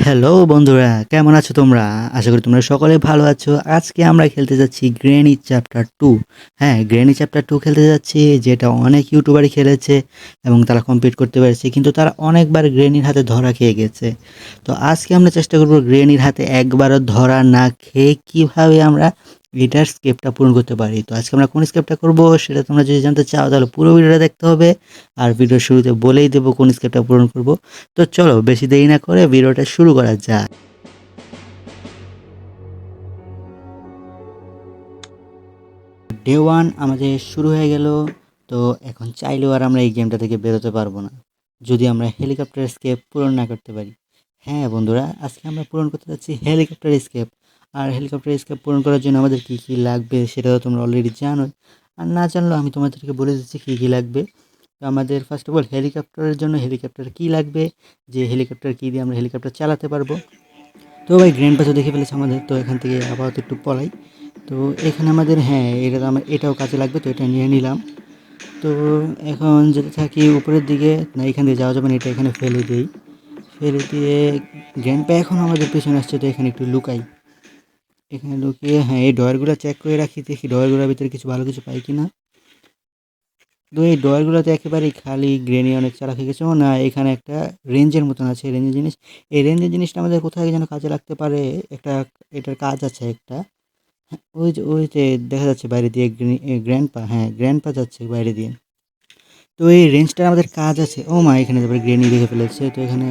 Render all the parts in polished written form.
Hello বন্ধুরা, কেমন আছো তোমরা? আশা করি তোমরা সকলে ভালো আছো। আজকে আমরা খেলতে যাচ্ছি গ্র্যানি চ্যাপ্টার 2। হ্যাঁ, গ্র্যানি চ্যাপ্টার 2 খেলতে যাচ্ছি, যেটা অনেক ইউটিউবারই খেলেছে এবং তারা কমপ্লিট করতে পেরেছে। কিন্তু তারা অনেকবার গ্র্যানির হাতে ধরা খেয়ে গেছে। তো আজকে আমরা চেষ্টা করব গ্র্যানির হাতে একবারও ধরা না খেয়ে কীভাবে আমরা এটার স্কেপটা পূরণ করতে পারি। তো আজকে আমরা কোন স্কেপটা করব সেটা তোমরা যদি জানতে চাও তাহলে পুরো ভিডিওটা দেখতে হবে। আর ভিডিওর শুরুতে বলেই দেবো কোন স্কেপটা পূরণ করব। তো চলো বেশি দেরি না করে ভিডিওটা শুরু করা যাক। ডে 1 আমাদের শুরু হয়ে গেল। তো এখন চাইলেও আর আমরা এই গেমটা থেকে বেরোতে পারবো না যদি আমরা হেলিকপ্টার স্কেপ পূরণ না করতে পারি। হ্যাঁ বন্ধুরা, আজকে আমরা পূরণ করতে যাচ্ছি হেলিকপ্টার স্কেপ। আর হেলিকপ্টার স্কেপ পূরণ করার জন্য আমাদের কী কী লাগবে সেটা তো তোমরা অলরেডি জানো। আর না জানলেও আমি তোমাদেরকে বলে দিচ্ছি কী কী লাগবে। তো আমাদের ফার্স্ট অফ অল হেলিকপ্টারের জন্য হেলিকপ্টার কী লাগবে, যে হেলিকপ্টার কী দিয়ে আমরা হেলিকপ্টার চালাতে পারবো। তো ভাই গ্র্যান্ড পাসও দেখে ফেলেছে আমাদের, তো এখান থেকে আপাতত একটু পলাই। তো এখানে আমাদের হ্যাঁ এটা আমার এটাও কাজে লাগবে, তো এটা নিয়ে নিলাম। তো এখন যেতে থাকি উপরের দিকে, না এখান দিয়ে যাওয়া যাবে না, এটা এখানে ফেলে দিই। ফেলে দিয়ে গ্র্যান্ড পা এখন আমাদের পেছনে আসছে, তো এখানে একটু লুকাই। এখানে লুকিয়ে হ্যাঁ এই ডয়ারগুলো চেক করে রাখি, দেখি ডয়ারগুলোর ভিতরে কিছু ভালো কিছু পাই কি না। তো এই ডয়ারগুলোতে একেবারেই খালি, গ্রেনি অনেক চালাক হয়ে গেছে। ও না, এখানে একটা রেঞ্জের মতন আছে, রেঞ্জের জিনিস। এই রেঞ্জের জিনিসটা আমাদের কোথায় যেন কাজে লাগতে পারে। একটা এটার কাজ আছে একটা। হ্যাঁ, ওই যে দেখা যাচ্ছে বাইরে দিয়ে গ্র্যান্ডপা, হ্যাঁ গ্র্যান্ডপা যাচ্ছে বাইরে দিয়ে। তো এই রেঞ্জটার আমাদের কাজ আছে। ও মা, এখানে আবার গ্রেনি দেখে ফেলেছে, তো এখানে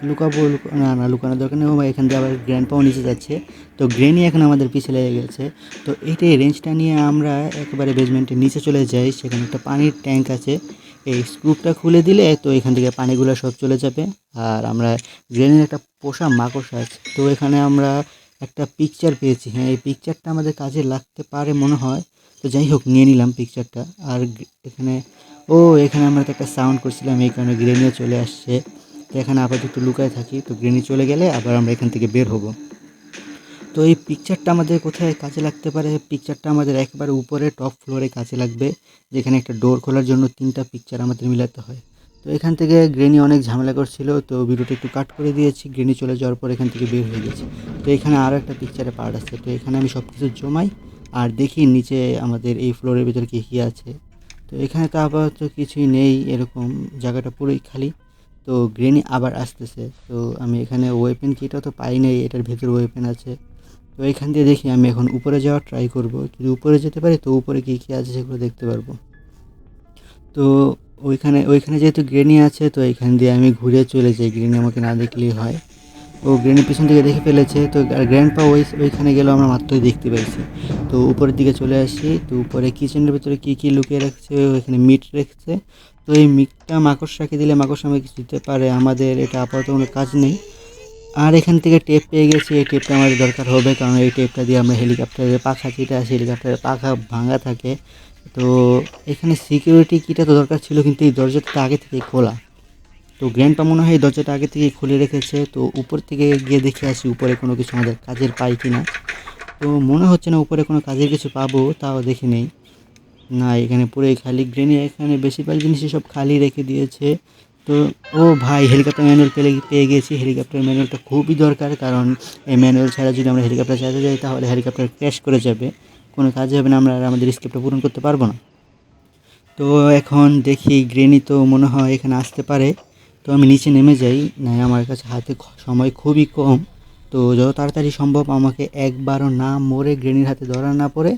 লুকাবো। না না, লুকানোর দরকার নেই। ও মা, এখান দিয়ে আবার গ্র্যান্ডপাও নিচে যাচ্ছে, তো গ্রেনি এখন আমাদের পিছে লেগে গেছে। তো এইটাই রেঞ্জটা নিয়ে আমরা একেবারে বেসমেন্টের নিচে চলে যাই, সেখানে একটা পানির ট্যাঙ্ক আছে। এই স্ক্রুপটা খুলে দিলে তো এখান থেকে পানিগুলো সব চলে যাবে। আর আমরা গ্রেনির একটা পোষা মাকড়সা আছে, তো এখানে আমরা একটা পিকচার পেয়েছি। হ্যাঁ, এই পিকচারটা আমাদের কাজে লাগতে পারে মনে হয়। তো যাই হোক, নিয়ে নিলাম পিকচারটা। আর এখানে এখানে আমরা তো একটা সাউন্ড করছিলাম, এই কারণে গ্রেনিও চলে আসছে। তো এখানে আপাতত একটু লুকায় থাকি, তো গ্রেনি চলে গেলে আবার আমরা এখান থেকে বের হব। তো এই পিকচারটা আমাদের কোথায় কাজে লাগতে পারে, পিকচারটা আমাদের একেবারে উপরে টপ ফ্লোরে কাজে লাগবে, যেখানে একটা ডোর খোলার জন্য 3টা পিকচার আমাদের মিলাতে হয়। তো এখান থেকে গ্রেনি অনেক ঝামেলা করছিল, তো ভিডিওটা একটু কাট করে দিয়েছি। গ্রেনি চলে যাওয়ার পর এখান থেকে বের হয়ে গেছি। তো এখানে আরও একটা পিকচারে পার্ট আছে, তো এখানে আমি সব কিছু জমাই আর দেখি নিচে আমাদের এই ফ্লোরের ভিতরে কী কী আছে। তো এখানে তো আপাতত কিছুই নেই, এরকম জায়গাটা পুরোই খালি। তো গ্রেনি আবার আসতেছে, তো আমি এখানে ওয়েপেন কিটাও তো পাই নাই, এটার ভেতরে ওয়েপেন আছে। তো এখান দিয়ে দেখি আমি এখন উপরে যাওয়ার ট্রাই করব, যদি উপরে যেতে পারি তো উপরে কী কী আছে সেগুলো দেখতে পারবো। তো ওইখানে যেহেতু গ্রেনি আছে, তো এখান দিয়ে আমি ঘুরে চলে যাই, গ্রেনি আমাকে না দেখলেই হয়। ও গ্রেনির পিছন থেকে দেখে ফেলেছে, তো গ্র্যান্ডপা ওইখানে গেলেও আমরা মাত্রই দেখতে পেয়েছি। তো উপরের দিকে চলে আসি, তো উপরে কিচেনের ভিতরে কী কী লুকিয়ে রাখছে, ওইখানে মিট রেখেছে। তো এই মিটটা মাকড়সাকে দিলে মাকড়সা আমাকে কিছু দিতে পারে, আমাদের এটা আপাতত কোনো কাজ নেই। আর এখান থেকে টেপ পেয়ে গেছি, এই টেপটা আমাদের দরকার হবে, কারণ এই টেপটা দিয়ে আমরা হেলিকপ্টারের পাখা, যেটা আছে হেলিকপ্টারের পাখা ভাঙা থাকে। তো এখানে সিকিউরিটি কিটা তো দরকার ছিল, কিন্তু এই দরজাটা তো আগে থেকেই খোলা। তো গ্র্যান্ডপা মনে হয় এই দরজাটা আগে থেকেই খুলে রেখেছে। তো উপর থেকে গিয়ে দেখে আসি উপরে কোনো কিছু আমাদের কাজের পাই কি না। তো মনে হচ্ছে না উপরে কোনো কাজের কিছু পাবো, তাও দেখে নেই। না, এখানে পুরোই খালি। গ্রেনি এখানে বেশিরভাগ জিনিসই সব খালি রেখে দিয়েছে। তো ভাই, হেলিকপ্টার ম্যানুয়াল পেয়ে গেছি। হেলিকপ্টার ম্যানুয়ালটা খুবই দরকার, কারণ এই ম্যানুয়াল ছাড়া যদি আমরা হেলিকপ্টার চালাতে যাই তাহলে হেলিকপ্টার ক্র্যাশ করে যাবে, কোনো কাজে হবে না, আমরা আর আমাদের স্কেপটা পূরণ করতে পারবো না। তো এখন দেখি গ্রেনি তো মনে হয় এখানে আসতে পারে, তো আমি নিচে নেমে যাই। না, আমার কাছে হাতে সময় খুবই কম। তো যত তাড়াতাড়ি সম্ভব আমাকে একবারও না মরে, গ্রেনির হাতে ধরা না পড়ে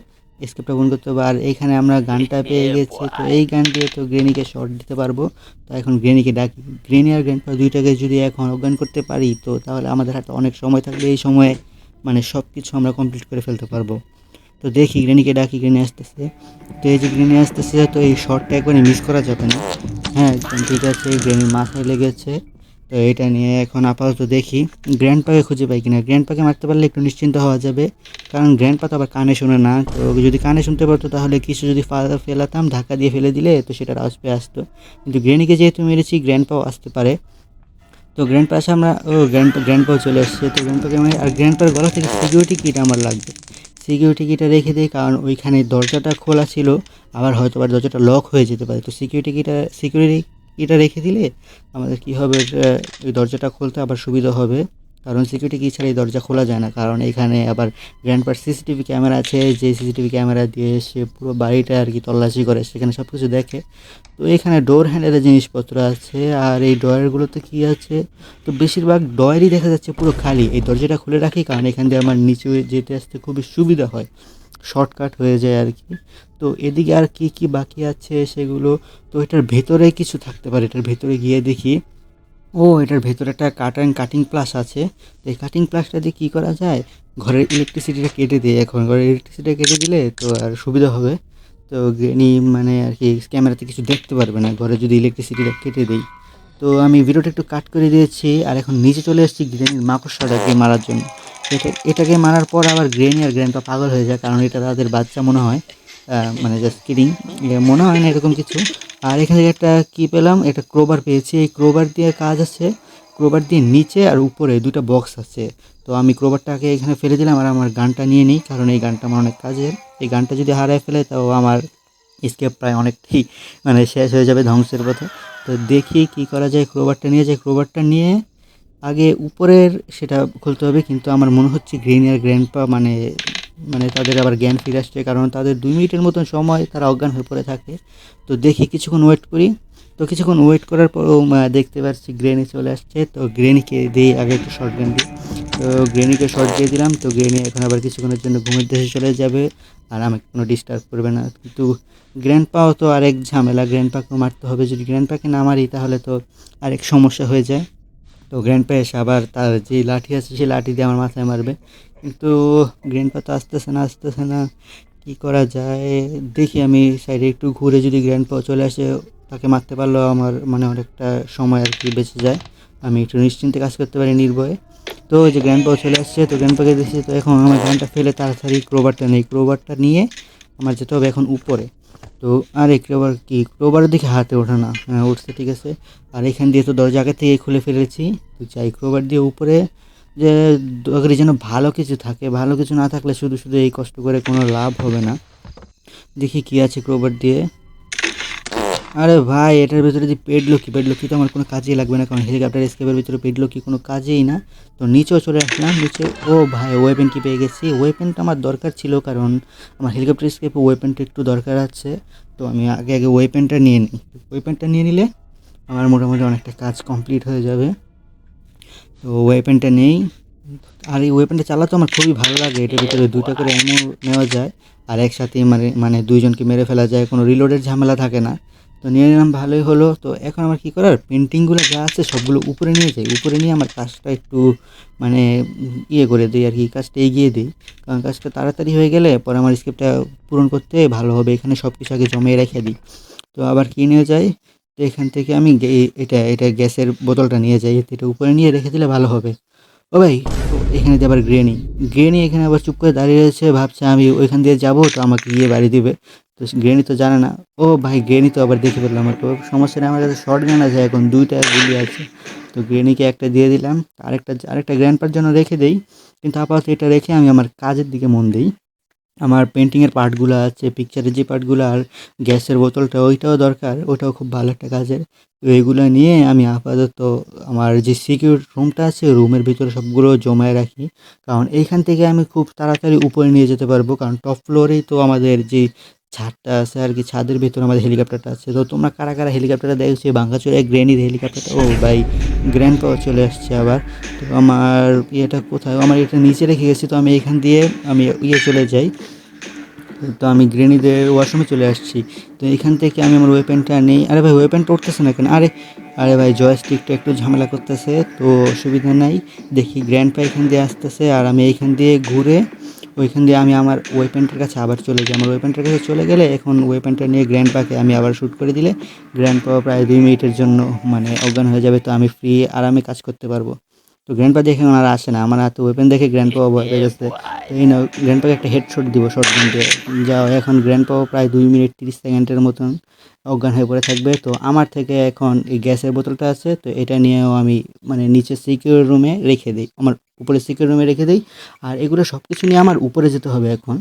স্কেপটা পূরণ করতে হবে। আর এইখানে আমরা গানটা পেয়ে গেছি, তো এই গান দিয়ে তো গ্রেনিকে শর্ট দিতে পারবো। তো এখন গ্রেনিকে ডাকি। গ্রেনি আর গ্র্যান্ডপা দুইটাকে যদি এখন অজ্ঞান করতে পারি, তো তাহলে আমাদের হাতে অনেক সময় থাকবে, এই সময়ে মানে সব কিছু আমরা কমপ্লিট করে ফেলতে পারবো। তো দেখি গ্রেনিকে ডাকি, গ্রেনি আসতেছে। তো এই যে গ্রেনি আসতেছে, তো এই শটটা একবারে মিস করা যাবে না। হ্যাঁ একদম ঠিক আছে, গ্রেনির মাথায় লেগেছে। তো এটা নিয়ে এখন আপাতত দেখি গ্র্যান্ডপাকে খুঁজে পাই কিনা। গ্র্যান্ডপাকে মারতে পারলে একটু নিশ্চিন্ত হওয়া যাবে, কারণ গ্র্যান্ডপা তো আবার কানে শোনে না। তো যদি কানে শুনতে পারতো তাহলে কিছু যদি ফেলাতাম, ধাক্কা দিয়ে ফেলে দিলে তো সেটার আওয়াজ পেয়ে আসতো। কিন্তু গ্রেনিকে যেহেতু মেরেছি, গ্র্যান্ডপাও আসতে পারে। তো গ্র্যান্ডপা আসে, আমরা গ্র্যান্ডপাও চলে আসছে। তো গ্র্যান্ডপাকে আমি, আর গ্র্যান্ডপার গলা থেকে সিকিউরিটি কিটা আমার লাগবে। সিকিউরিটি কিটা রেখে দিই, কারণ ওইখানে দরজাটা খোলা ছিল, আবার হয়তো বা দরজাটা লক হয়ে যেতে পারে। তো সিকিউরিটি কিটা রেখে দিলে আমাদের কী হবে, ওই দরজাটা খুলতে আবার সুবিধা হবে। কারণ সিকিউরিটি কি ছাড়া এই দরজা খোলা যায় না। কারণ এখানে আবার গ্র্যান্ডপার সিসিটিভি ক্যামেরা আছে, যে সিসিটিভি ক্যামেরা দিয়ে সে পুরো বাড়িটা আর কি তল্লাশি করে, সেখানে সব কিছু দেখে। তো এখানে ডোর হ্যান্ডেলের জিনিসপত্র আছে, আর এই ড্রয়ারগুলোতে কী আছে, তো বেশিরভাগ ড্রয়ারই দেখা যাচ্ছে পুরো খালি। এই দরজাটা খুলে রাখি কারণ এখান দিয়ে আমার নিচে যেতে আসতে খুবই সুবিধা হয়, শর্টকাট হয়ে যায় আর কি। তো এদিকে আর কি কি বাকি আছে সেগুলো, তো এটার ভেতরে কিছু থাকতে পারে, এটার ভেতরে গিয়ে দেখি। ও, এটার ভেতরে একটা কাটিং প্লাস আছে। তো এই কাটিং প্লাসটা দিয়ে কী করা যায়, ঘরের ইলেকট্রিসিটিটা কেটে দিয়ে, এখন ঘরের ইলেকট্রিসিটিটা কেটে দিলে তো আর সুবিধা হবে। তো গ্রেনি মানে আর কি ক্যামেরাতে কিছু দেখতে পারবে না ঘরে যদি ইলেকট্রিসিটিটা কেটে দেই। তো আমি ভিডিওটা একটু কাট করে দিয়েছি, আর এখন নিচে চলে এসেছি গ্রেনির মাকড়সাটাকে মারার জন্য। এটাকে মারার পর আবার গ্রেনি আর গ্র্যান্ডপা পাগল হয়ে যায়, কারণ এটা তাদের বাচ্চা মনে হয়। মানে জাস্ট কিডিং, মনে হয় না এরকম কিছু। আর এখানে একটা কি পেলাম, একটা ক্রোবার পেয়েছি। এই ক্রোবার দিয়ে কাজ আছে, ক্রোবার দিয়ে নিচে আর উপরে দুটো বক্স আছে। তো আমি ক্রোবারটাকে এখানে ফেলে দিলাম আর আমার গানটা নিয়ে নিই, কারণ এই গানটা আমার অনেক কাজের। এই গানটা যদি হারায় ফেলে তাও আমার স্কেপ প্রায় অনেকটাই মানে শেষ হয়ে যাবে, ধ্বংসের পথে। তো দেখি কি করা যায়, ক্রোবারটা নিয়ে যাই। ক্রোবারটা নিয়ে আগে উপরের সেটা খুলতে হবে, কিন্তু আমার মনে হচ্ছে গ্রেনি আর গ্র্যান্ডপা মানে মানে তাদের আবার জ্ঞান ফিরে আসছে, কারণ তাদের 2 মিনিটের মতন সময় তারা অজ্ঞান হয়ে পড়ে থাকে। তো দেখি কিছুক্ষণ ওয়েট করি। তো কিছুক্ষণ ওয়েট করার পরও দেখতে পাচ্ছি গ্রেনি চলে আসছে। তো গ্রেনিকে দিই আগে একটু শর্ট গান দিই। তো গ্রেনিকে শর্ট দিয়ে দিলাম। তো গ্রেনি এখন আবার কিছুক্ষণের জন্য ঘুমের দেশে চলে যাবে, আর আমাকে কোনো ডিস্টার্ব করবে না। কিন্তু গ্র্যান্ডপাও তো আরেক ঝামেলা, গ্র্যান্ডপাকেও মারতে হবে। যদি গ্র্যান্ডপাকে না মারি তাহলে তো আরেক সমস্যা হয়ে যায়। তো গ্র্যান্ডপা এসে আবার তার যে লাঠি আছে সেই লাঠি দিয়ে আমার মাথায় মারবে, কিন্তু গ্র্যান্ডপা তো আসতেছে না। কী করা যায় দেখি, আমি সাইডে একটু ঘুরে যদি গ্র্যান্ডপা চলে আসে, তাকে মারতে পারলেও আমার মানে অনেকটা সময় আর কি বেঁচে যায়, আমি একটু নিশ্চিন্তে কাজ করতে পারি নির্ভয়ে। তো ওই যে গ্র্যান্ডপাও চলে আসছে, তো গ্র্যান্ডপাকে দেখছি। তো এখন আমার গ্র্যান্ডটা ফেলে তাড়াতাড়ি ক্রোবারটা নিয়ে আমার যেতে হবে এখন উপরে। তো আরে ক্রোবারের দিকে হাতে ওঠে না, হ্যাঁ উঠছে, ঠিক আছে। আর এখান দিয়ে তো দরজা আগে থেকে খুলে ফেলেছি। তো চাই ক্রোবার দিয়ে উপরে যে দরকারি যেন ভালো কিছু থাকে, ভালো কিছু না থাকলে শুধু শুধু এই কষ্ট করে কোনো লাভ হবে না। দেখি কি আছে ক্রোবার দিয়ে। আরে ভাই, এটার ভিতরে যে পেডলকি তো আমার কোনো কাজেই লাগবে না, কারণ হেলিকপ্টার এসকেপের ভিতরে পেডলকি কোনো কাজেই না। তো নিচেও চলে আসলাম নিচে। ও ভাই, ওয়েপেন কি পেয়ে গেছি। ওয়েপেনটা আমার দরকার ছিল, কারণ আমার হেলিকপ্টার এসকেপে ওয়েপেনটা একটু দরকার আছে। তো আমি আগে ওয়েপেনটা নিয়ে নিই। ওয়েপেনটা নিয়ে নিলে আমার মোটামুটি অনেকটা কাজ কমপ্লিট হয়ে যাবে। তো ওয়েপেনটা নেই। আর এই ওয়েপেনটা চালাতে আমার খুবই ভালো লাগে, এটার ভিতরে দুটো করে অ্যামো নেওয়া যায়, আর একসাথে মানে দুইজনকে মেরে ফেলা যায়, কোনো রিলোডের ঝামেলা থাকে না। তো নিয়ে নিলাম, ভালোই হলো। তো এখন আমার কী করার, পেন্টিংগুলো যা আছে সবগুলো উপরে নিয়ে যাই, উপরে নিয়ে আমার কাজটা একটু মানে ইয়ে করে দিই আর কি, কাজটা এগিয়ে দিই। কারণ কাজটা তাড়াতাড়ি হয়ে গেলে পরে আমার স্কেপটা পূরণ করতে ভালো হবে। এখানে সব কিছু আগে জমিয়ে রেখে দিই। তো আবার কী নিয়ে যাই, তো এখান থেকে আমি এটা গ্যাসের বোতলটা নিয়ে যাই, এটা উপরে নিয়ে রেখে দিলে ভালো হবে। ও ভাই, তো এখানে যে আবার গ্রেনি এখানে আবার চুপ করে দাঁড়িয়ে রয়েছে, ভাবছে আমি ওইখান দিয়ে যাবো তো আমাকে গিয়ে বাড়ি দিবে। তো গ্রেনি তো জানে না। ও ভাই, গ্রেনি তো আবার দেখে ফেললাম আমাকে। সমস্যা নেই, আমার কাছে শর্ট গান আছে, এখন 2টা গুলি আছে। তো গ্রেনিকে একটা দিয়ে দিলাম, আরেকটা গ্র্যান্ডপার জন্য রেখে দেই। কিন্তু আপাতত এটা রেখে আমি আমার কাজের দিকে মন দিই। আমার পেন্টিংয়ের পার্টগুলো আছে, পিকচারের যে পার্টগুলো, আর গ্যাসের বোতলটা ওইটাও দরকার, ওটাও খুব ভালো একটা কাজের। তো এইগুলো নিয়ে আমি আপাতত আমার যে সিকিউর রুমটা আছে রুমের ভিতরে সবগুলো জমায়ে রাখি, কারণ এইখান থেকে আমি খুব তাড়াতাড়ি উপরে নিয়ে যেতে পারবো, কারণ টপ ফ্লোরেই তো আমাদের যে ছাদটা আছে আর কি, ছাদের ভিতরে আমাদের হেলিকপ্টারটা আছে। তো তোমরা কারা কারা হেলিকপ্টারটা দেখছো, ভাঙ্গাচোরা গ্র্যানির হেলিকপ্টারটা। ও ভাই, গ্র্যান্ড পাওয়ার চলে আসছে আবার। তো আমার ইয়েটা কোথায়, আমার এটা নিচে রেখে গেছি। তো আমি এখান দিয়ে আমি চলে যাই। তো আমি গ্রেনিদের ওয়াশরুমে চলে আসছি। তো এখান থেকে আমি আমার ওয়েপেনটা নেই। আরে ভাই, ওয়েপেনটা উঠতেছে না কেন? আরে ভাই, জয়স্টিকটা একটু ঝামেলা করতেছে, তো অসুবিধা নাই। দেখি গ্র্যান্ডপা এখান দিয়ে আসতেছে, আর আমি এইখান দিয়ে ঘুরে ওইখান দিয়ে আমি আমার ওয়েপেনটার কাছে আবার চলে যাই। আমার ওয়েপেনটার কাছে চলে গেলে এখন ওয়েপেনটা নিয়ে গ্র্যান্ডপাকে আমি আবার শ্যুট করে দিলে গ্র্যান্ডপা প্রায় 2 মিনিটের জন্য মানে অজ্ঞান হয়ে যাবে। তো আমি ফ্রি আরামে কাজ করতে পারবো। তো গ্র্যান্ডপা দেখে ওনার আসে না, আমার হাতে ওয়েপেন দেখে গ্র্যান্ডপা ভয় পেয়ে গেছে। তো এই না, গ্র্যান্ডপাকে একটা হেডশট দিব শর্ট গান দিয়ে। যাও, এখন গ্র্যান্ডপাও প্রায় 2 মিনিট 30 সেকেন্ডের মতন অজ্ঞান হয়ে পড়ে থাকবে। তো আমার থেকে এখন এই গ্যাসের বোতলটা আছে, তো এটা নিয়েও আমি মানে নিচে সিকিউর রুমে রেখে দিই, আমার উপরে সিকিউর রুমে রেখে দিই। আর এগুলো সব কিছু নিয়ে আমার উপরে যেতে হবে এখন।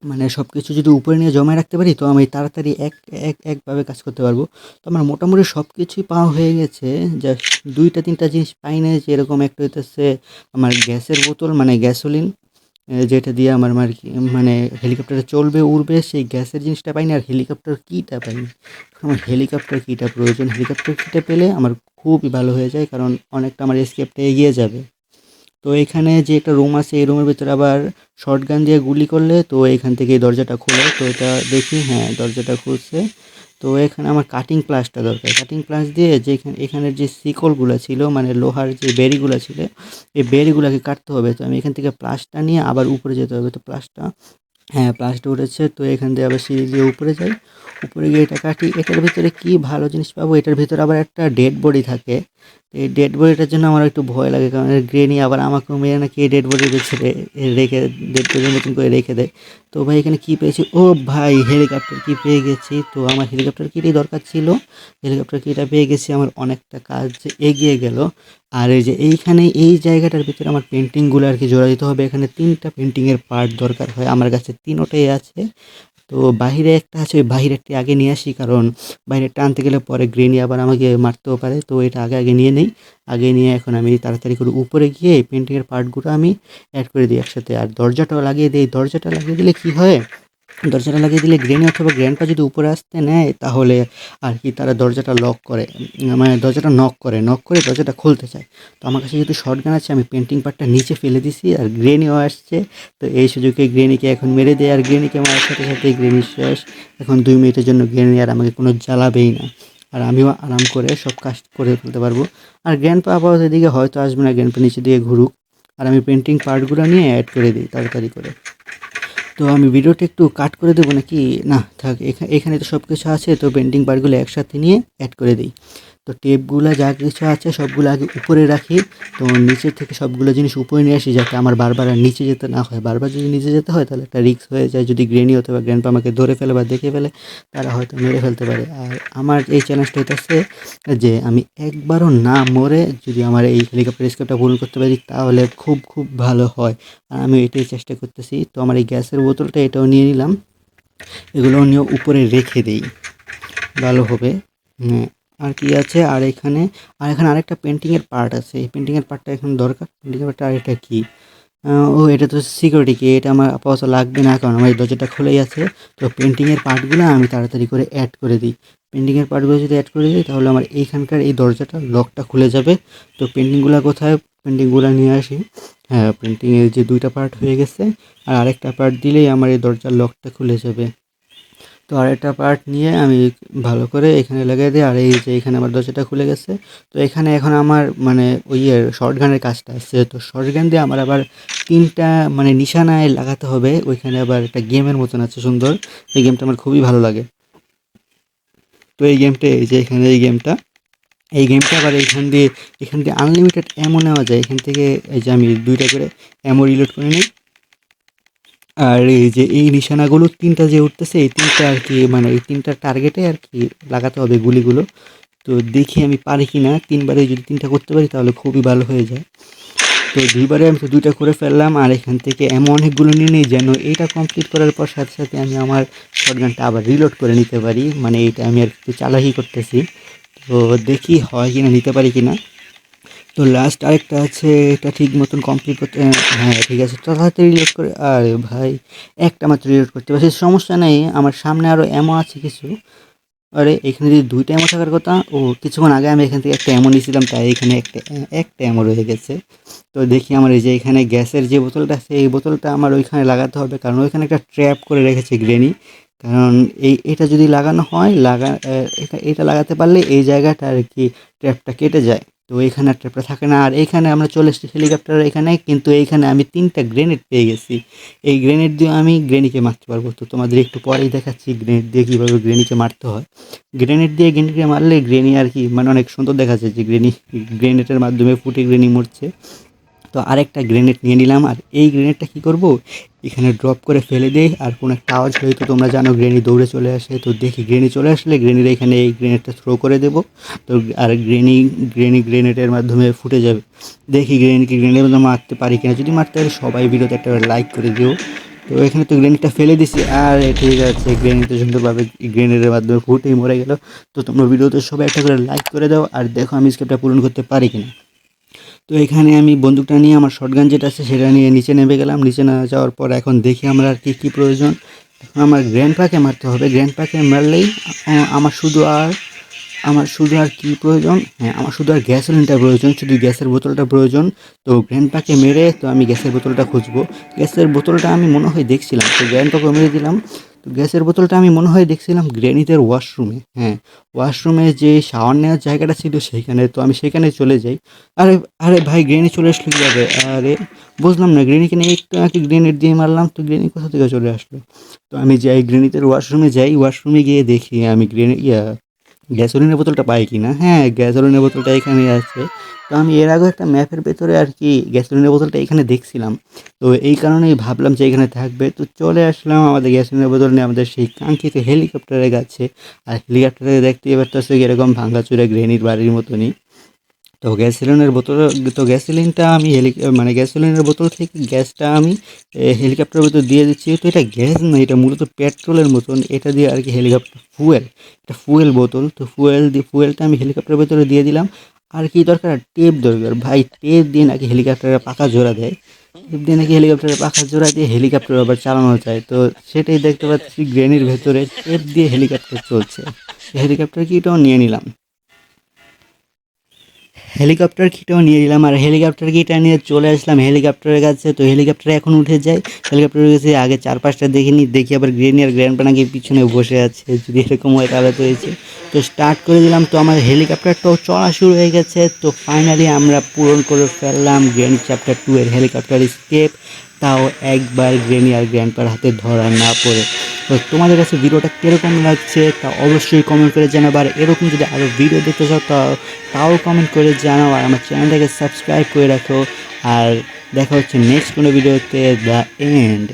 মানে সব কিছু যদি উপরে নিয়ে জমায় রাখতে পারি তো আমি তাড়াতাড়ি একভাবে কাজ করতে পারবো। তো আমার মোটামুটি সব কিছুই পাওয়া হয়ে গেছে। জাস্ট ২টা ৩টা জিনিস পাই নাই, যেরকম একটা হইতেছে আমার গ্যাসের বোতল মানে গ্যাসোলিন, যেটা দিয়ে আমার মানে হেলিকপ্টারে চলবে উড়বে সেই গ্যাসের জিনিসটা পাইনি, আর হেলিকপ্টার কিটা পাইনি। আমার হেলিকপ্টার কিটা প্রয়োজন। হেলিকপ্টার কিটা পেলে আমার খুবই ভালো হয়ে যায়, কারণ অনেকটা আমার এস্কেপটা এগিয়ে যাবে। তো এখানে যে একটা রুম আছে এই রুমের ভিতরে আবার শটগান দিয়ে গুলি করলে তো এখান থেকে এই দরজাটা খোলে। তো এটা দেখি, হ্যাঁ দরজাটা খুলছে। তো এখানে আমার কাটিং প্লাসটা দরকার। কাটিং প্লাস দিয়ে যে এখানের যে শিকলগুলো ছিল মানে লোহার যে বেড়িগুলো ছিল এই বেড়িগুলোকে কাটতে হবে। তো আমি এখান থেকে প্লাসটা নিয়ে আবার উপরে যেতে হবে। তো প্লাসটা, হ্যাঁ প্লাসটা উঠেছে। তো এখান দিয়ে আবার সিঁড়ি দিয়ে উপরে যাই। উপরে গিয়ে এটা কাটি। এটার ভিতরে কি ভালো জিনিস পাবো, এটার ভিতরে আবার একটা ডেড বডি থাকে। তো এই ডেড বডিটার জন্য আমার একটু ভয় লাগে, কারণ গ্রেনি আবার আমাকেও মেরে নাকি এই ডেড বডির ছেড়ে রেখে ডেড বডির মতন করে রেখে দেয়। তো ভাই এখানে কি পেয়েছি, ও ভাই হেলিকপ্টার কি পেয়ে গেছি। তো আমার হেলিকপ্টার কিটাই দরকার ছিল, হেলিকপ্টার কিটা পেয়ে গেছি। আমার অনেকটা কাজ এগিয়ে গেল। আর এই যে এইখানে এই জায়গাটার ভিতরে আমার পেন্টিংগুলো আর কি জোড়া দিতে হবে। এখানে ৩টা পেন্টিংয়ের পার্ট দরকার হয়, আমার কাছে ৩টাই আছে। তো বাহিরে একটা আছে, ওই বাহিরেরটি আগে নিয়ে আসি, কারণ বাইরেরটা আনতে গেলে পরে গ্রেনি আবার আমাকে মারতেও পারে। তো এটা আগে নিয়ে নেই। আগে নিয়ে এখন আমি তাড়াতাড়ি করে উপরে গিয়ে এই পেন্টিংয়ের পার্টগুলো আমি অ্যাড করে দিই একসাথে। আর দরজাটাও লাগিয়ে দিই। দরজাটা লাগিয়ে দিলে কি হয়, দরজাটা লাগিয়ে দিলে গ্রেনি অথবা গ্র্যান্ডপা যদি উপরে আসতে নেয় তাহলে আর কি তারা দরজাটা লক করে, মানে দরজাটা নক করে দরজাটা খুলতে চায়। তো আমার কাছে যেহেতু শটগান আছে আমি পেন্টিং পার্টটা নিচে ফেলে দিছি, আর গ্রেনিও আসছে। তো এই সুযোগে গ্রেনিকে এখন মেরে দেয়, আর গ্রেনিকে মারার সাথে সাথে গ্রেনি শেষ। এখন 2 মিনিটের জন্য গ্রেনি আর আমাকে কোনো জ্বালাবেই না, আর আমিও আরাম করে সব কাজ করে ফেলতে পারবো। আর গ্র্যান্ডপা আপাতত এদিকে হয়তো আসবে না, গ্র্যান্ডপা নিচে দিয়ে ঘুরুক। আর আমি পেন্টিং পার্টগুলো নিয়ে অ্যাড করে দিই তাড়াতাড়ি করে। তো আমি ভিডিওটা একটু কাট করে দেবো নাকি, না থাক, এখানে তো সব কিছু আছে। তো পেন্টিং পার্টগুলো একসাথে নিয়ে অ্যাড করে দিই। তো টেপগুলো যা কিছু আছে সবগুলো আগে উপরে রাখি। তো নিচের থেকে সবগুলো জিনিস উপরে নিয়ে আসি, যাতে আমার বারবার আর নিচে যেতে না হয়। বারবার যদি নিচে যেতে হয় তাহলে একটা রিস্ক হয়ে যায়, যদি গ্রেনি অথবা গ্র্যান্ডপা আমাকে ধরে ফেলে বা দেখে ফেলে তারা হয়তো মেরে ফেলতে পারে। আর আমার এই চ্যালেঞ্জটা হইতেছে যে আমি একবারও না মরে যদি আমার এই হেলিকপ্টার স্কেপটা পূরণ করতে পারি তাহলে খুব খুব ভালো হয়। আর আমি এটাই চেষ্টা করতেছি। তো আমার এই গ্যাসের বোতলটা এটাও নিয়ে নিলাম, এগুলো নিয়ে উপরে রেখে দেই, ভালো হবে। আর কি আছে, আর এখানে আরেকটা পেন্টিংয়ের পার্ট আছে। এই পেন্টিংয়ের পার্টটা এখন দরকার। পেন্টিংয়ের পার্টটা আর এটা কি, ও এটা তো সিকিউরিটি কি, এটা আমার আপাতত লাগবে না কারণ আমার এই দরজাটা খোলাই আছে। তো পেন্টিংয়ের পার্টগুলো আমি তাড়াতাড়ি করে অ্যাড করে দিই। পেন্টিংয়ের পার্টগুলো যদি অ্যাড করে দিই তাহলে আমার এইখানকার এই দরজাটা লকটা খুলে যাবে। তো পেন্টিংগুলো কোথায়, পেন্টিংগুলো নিয়ে আসি। হ্যাঁ পেন্টিংয়ের যে 2টা পার্ট হয়ে গেছে, আর আরেকটা পার্ট দিলেই আমার এই দরজার লকটা খুলে যাবে। তো আরেকটা পার্ট নিয়ে আমি ভালো করে এখানে লাগিয়ে দিই। আর এই যে এখানে আমার দরজাটা খুলে গেছে। তো এখানে এখন আমার মানে ওই শর্টগানের কাজটা আছে। তো শর্টগান দিয়ে আমার আবার 3টা মানে নিশানায় লাগাতে হবে। ওইখানে আবার একটা গেমের মতন আছে সুন্দর, এই গেমটা আমার খুবই ভালো লাগে। তো এই গেমটা, এই যে এখানে এই গেমটা আবার এখান দিয়ে আনলিমিটেড অ্যামো নেওয়া যায়। এখান থেকে এই যে আমি 2টা করে অ্যামো রিলোড করে নিই। আর এই যে এই নিশানাগুলো 3টা যে উঠতেছে এই 3টা আর কি, মানে এই 3টা টার্গেটে আর কি লাগাতে হবে গুলিগুলো। তো দেখি আমি পারি কি না। 3বারে যদি 3টা করতে পারি তাহলে খুবই ভালো হয়ে যায়। তো 2বারে আমি তো 2টা করে ফেললাম। আর এখান থেকে এমন অনেকগুলো নিয়ে নিই যেন এইটা কমপ্লিট করার পর সাথে সাথে আমি আমার শটগানটা আবার রিলোড করে নিতে পারি। মানে এইটা আমি আর একটু চালাকি করতেছি। তো দেখি হয় কি না, নিতে পারি কি না। তো লাস্ট আরেকটা আছে, এটা ঠিক মতন কমপ্লিট করতে, হ্যাঁ ঠিক আছে তাড়াতাড়ি রিলোড করে। আরে ভাই একটা মাত্র রিলোড করতে পারছি, সমস্যা নেই, আমার সামনে আরও এমো আছে কিছু। আরে এখানে যদি 2টা এমো থাকার কথা, ও কিছুক্ষণ আগে আমি এখান থেকে একটা এমো নিয়েছিলাম তাই এখানে একটা এমো রয়ে গেছে। তো দেখি আমার এই যে এখানে গ্যাসের যে বোতলটা আছে এই বোতলটা আমার ওইখানে লাগাতে হবে, কারণ ওইখানে একটা ট্র্যাপ করে রেখেছে গ্রেনি। কারণ এটা যদি লাগানো হয় এটা লাগাতে পারলে এই জায়গাটা আর কি ট্র্যাপটা কেটে যায়। তো এইখানে আর ট্র্যাপটা থাকে না। আর এইখানে আমরা চলে এসেছি হেলিকপ্টার এখানে, কিন্তু এইখানে আমি 3টা গ্রেনেড পেয়ে গেছি। এই গ্রেনেড দিয়ে আমি গ্রেনিকে মারতে পারবো। তো তোমাদের একটু পরেই দেখাচ্ছি গ্রেনেড দিয়ে কীভাবে গ্রেনিকে মারতে হয়। গ্রেনেডকে মারলে গ্রেনি আর কি মানে অনেক সুন্দর দেখা যায় যে গ্রেনেডের মাধ্যমে ফুটে গ্রেনি মরছে। তো আরেকটা গ্রেনেড নিয়ে নিলাম। আর এই গ্রেনেডটা কী করব, এখানে ড্রপ করে ফেলে দেই। আর কোনো একটা আওয়াজ হলে তো তোমরা জানো গ্রেনি দৌড়ে চলে আসে। তো দেখি গ্রেনি চলে আসলে গ্রেনির এখানে এই গ্রেনেডটা থ্রো করে দেবো। তো আর গ্রেনি গ্রেনেডের মাধ্যমে ফুটে যাবে। দেখি গ্রেনিকে গ্রেনেডের মাধ্যমে মারতে পারি কিনা। যদি মারতে পারি সবাই ভিডিওতে একটা লাইক করে দিও। তো এখানে তো গ্রেনেডটা ফেলে দিছি, আর ঠিক আছে, গ্রেনেডটা সুন্দরভাবে গ্রেনেডের মাধ্যমে ফুটেই মরে গেল। তো তোমরা ভিডিওতে সবাই একটা করে লাইক করে দাও, আর দেখো আমি স্কেপটা পূরণ করতে পারি কিনা। তো এখানে আমি বন্দুকটা নিয়ে আমার শটগান যেটা আছে সেটা নিয়ে নিচে নেমে গেলাম। নিচে না যাওয়ার পর এখন দেখি আমরা আর কী প্রয়োজন। এখন আমার গ্র্যান্ডপাকে মারতে হবে। গ্র্যান্ডপাকে মারলেই আমার শুধু আর কী প্রয়োজন, হ্যাঁ আমার শুধু আর গ্যাসোলিনটা প্রয়োজন, শুধু গ্যাসের বোতলটা প্রয়োজন। তো গ্র্যান্ডপাকে মেরে তো আমি গ্যাসের বোতলটা খুঁজবো। গ্যাসের বোতলটা আমি মনে হয় দেখছিলাম, তো গ্র্যান্ডপাকে মেরে দিলাম। তো গ্যাসের বোতলটা আমি মনে হয় দেখছিলাম গ্র্যানিদের ওয়াশরুমে, হ্যাঁ ওয়াশরুমে যে শাওয়ার নেওয়ার জায়গাটা ছিল সেইখানে। তো আমি সেখানে চলে যাই। আরে আরে ভাই, গ্রেনি চলে আসলো কীভাবে? আরে বুঝলাম না, গ্রেনিকে নিয়ে একটু নাকি গ্রেনেড দিয়ে মারলাম, তো গ্রেনি কোথা থেকে চলে আসলো? তো আমি যাই গ্রেনিদের ওয়াশরুমে যাই, ওয়াশরুমে গিয়ে দেখি আমি গ্যাসোলিনের বোতলটা পাই কি না। হ্যাঁ, গ্যাসোলিনের বোতলটা এখানেই আছে। তো আমি এর আগেও একটা ম্যাপের ভেতরে আর কি গ্যাসোলিনের বোতলটা এখানে দেখছিলাম। তো এই কারণেই ভাবলাম যে এখানে থাকবে। তো চলে আসলাম আমাদের গ্যাসোলিনের বোতল নিয়ে আমাদের সেই কাঙ্ক্ষিত হেলিকপ্টারের কাছে। আর হেলিকপ্টারে দেখতেই পারতেছে এরকম ভাঙাচোরা গ্রেনির বাড়ির মতনই। তো গ্যাসোলিনটা আমি গ্যাসোলিনের বোতল থেকে গ্যাসটা আমি হেলিকপ্টারের ভিতর দিয়ে দিচ্ছি। তো এটা গ্যাস না, এটা মূলত পেট্রোলের মতন। এটা দিয়ে আর কি হেলিকপ্টার এটা ফুয়েল বোতল। তো ফুয়েলটা আমি হেলিকপ্টারের ভিতরে দিয়ে দিলাম। আর কি দরকার? টেপ দরকার ভাই, টেপ দিয়ে নাকি হেলিকপ্টারের পাখা জোড়া দেয়। টেপ দিয়ে নাকি হেলিকপ্টারের পাখা জোড়া দিয়ে হেলিকপ্টার আবার চালানো যায়। তো সেটাই দেখতে পাচ্ছি গ্রেনির ভেতরে টেপ দিয়ে হেলিকপ্টার চলছে। হেলিকপ্টার কিটাও নিয়ে নিলাম। হেলিকপ্টার কিটাও নিয়ে নিলাম, আর হেলিকপ্টার কিটা নিয়ে চলে আসলাম হেলিকপ্টারের কাছে। তো হেলিকপ্টারে এখন উঠে যাই। হেলিকপ্টারের কাছে আগে 4-5টা দেখিনি, দেখি আবার গ্রেনি আর গ্র্যান্ডপা নাকি পিছনে বসে আছে। যদি এরকম হয় তাহলে তো হয়েছে। তো স্টার্ট করে দিলাম। তো আমার হেলিকপ্টারটাও চলা শুরু হয়ে গেছে। তো ফাইনালি আমরা পূরণ করে ফেললাম গ্র্যান্ড চ্যাপ্টার 2 এর হেলিকপ্টার স্কেপ, তাও একবার গ্রেনি আর গ্র্যান্ডপার হাতে ধরা না পড়ে। তো তোমাদের কাছে ভিডিওটা কীরকম লাগছে তা অবশ্যই কমেন্ট করে জানাবো। আর এরকম যদি আরও ভিডিও দেখতে চাও তাও কমেন্ট করে জানাও, আর আমার চ্যানেলটাকে সাবস্ক্রাইব করে রাখো। আর দেখা হচ্ছে নেক্সট কোনো ভিডিওতে। The end.